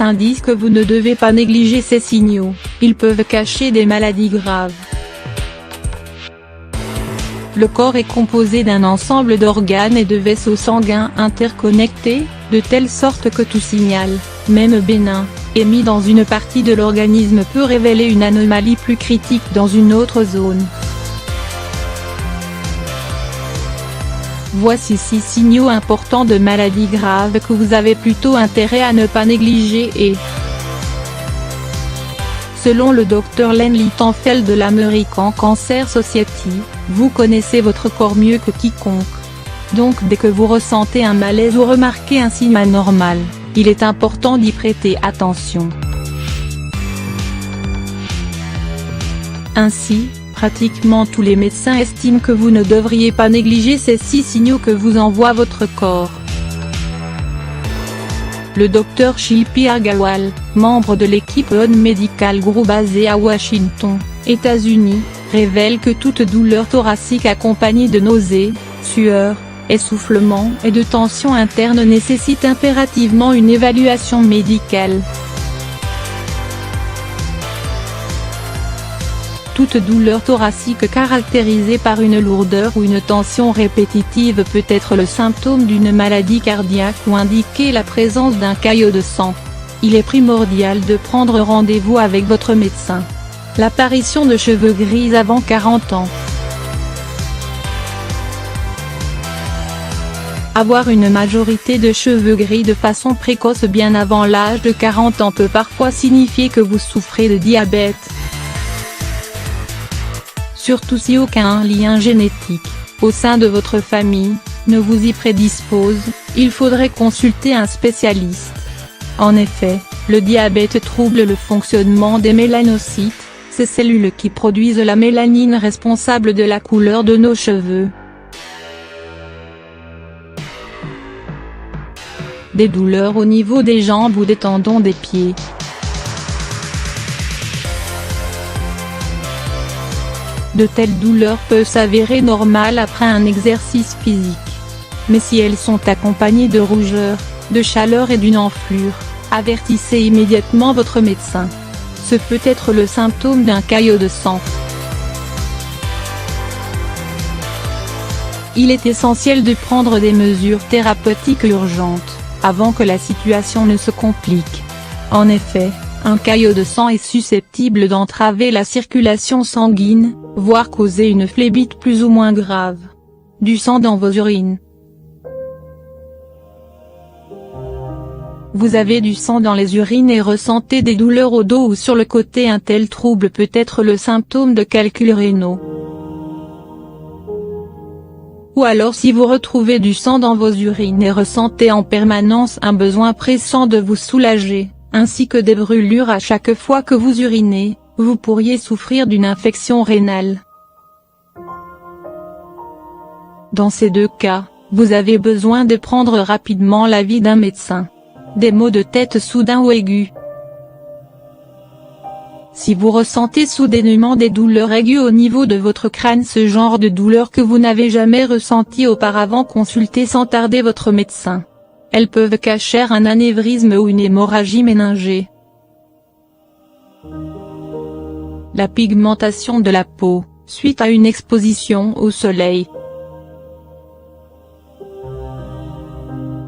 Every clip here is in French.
médecins disent que vous ne devez pas négliger ces signaux, ils peuvent cacher des maladies graves. Le corps est composé d'un ensemble d'organes et de vaisseaux sanguins interconnectés, de telle sorte que tout signal, même bénin, émis dans une partie de l'organisme peut révéler une anomalie plus critique dans une autre zone. Voici 6 signaux importants de maladies graves que vous avez plutôt intérêt à ne pas négliger et… Selon le Dr Len Littenfeld de l'American Cancer Society, vous connaissez votre corps mieux que quiconque. Donc dès que vous ressentez un malaise ou remarquez un signe anormal, il est important d'y prêter attention. Ainsi, pratiquement tous les médecins estiment que vous ne devriez pas négliger ces 6 signaux que vous envoie votre corps. Le Dr Shilpi Agarwal, membre de l'équipe ON Medical Group basée à Washington, États-Unis, révèle que toute douleur thoracique accompagnée de nausées, sueur, essoufflement et de tension interne nécessite impérativement une évaluation médicale. Toute douleur thoracique caractérisée par une lourdeur ou une tension répétitive peut être le symptôme d'une maladie cardiaque ou indiquer la présence d'un caillot de sang. Il est primordial de prendre rendez-vous avec votre médecin. L'apparition de cheveux gris avant 40 ans. Avoir une majorité de cheveux gris de façon précoce bien avant l'âge de 40 ans peut parfois signifier que vous souffrez de diabète. Surtout si aucun lien génétique, au sein de votre famille, ne vous y prédispose, il faudrait consulter un spécialiste. En effet, le diabète trouble le fonctionnement des mélanocytes, ces cellules qui produisent la mélanine responsable de la couleur de nos cheveux. Des douleurs au niveau des jambes ou des tendons des pieds. De telles douleurs peuvent s'avérer normales après un exercice physique. Mais si elles sont accompagnées de rougeur, de chaleur et d'une enflure, avertissez immédiatement votre médecin. Ce peut être le symptôme d'un caillot de sang. Il est essentiel de prendre des mesures thérapeutiques urgentes, avant que la situation ne se complique. En effet, un caillot de sang est susceptible d'entraver la circulation sanguine, voire causer une phlébite plus ou moins grave. Du sang dans vos urines. Vous avez du sang dans les urines et ressentez des douleurs au dos ou sur le côté. Un tel trouble peut être le symptôme de calculs rénaux. Ou alors si vous retrouvez du sang dans vos urines et ressentez en permanence un besoin pressant de vous soulager, ainsi que des brûlures à chaque fois que vous urinez, vous pourriez souffrir d'une infection rénale. Dans ces 2 cas, vous avez besoin de prendre rapidement l'avis d'un médecin. Des maux de tête soudains ou aigus. Si vous ressentez soudainement des douleurs aiguës au niveau de votre crâne, ce genre de douleur que vous n'avez jamais ressenti auparavant, consultez sans tarder votre médecin. Elles peuvent cacher un anévrisme ou une hémorragie méningée. La pigmentation de la peau, suite à une exposition au soleil.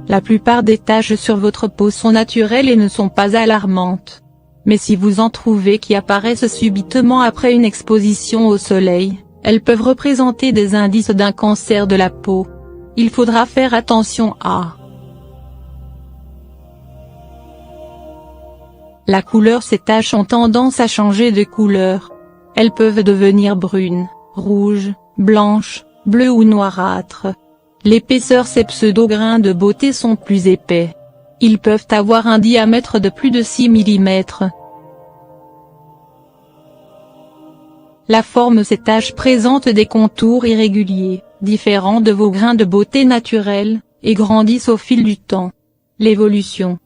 La plupart des taches sur votre peau sont naturelles et ne sont pas alarmantes. Mais si vous en trouvez qui apparaissent subitement après une exposition au soleil, elles peuvent représenter des indices d'un cancer de la peau. Il faudra faire attention à la couleur. Ces taches ont tendance à changer de couleur. Elles peuvent devenir brunes, rouges, blanches, bleues ou noirâtres. L'épaisseur, ces pseudo-grains de beauté sont plus épais. Ils peuvent avoir un diamètre de plus de 6 mm. La forme, ces taches présentent des contours irréguliers, différents de vos grains de beauté naturels, et grandissent au fil du temps. L'évolution.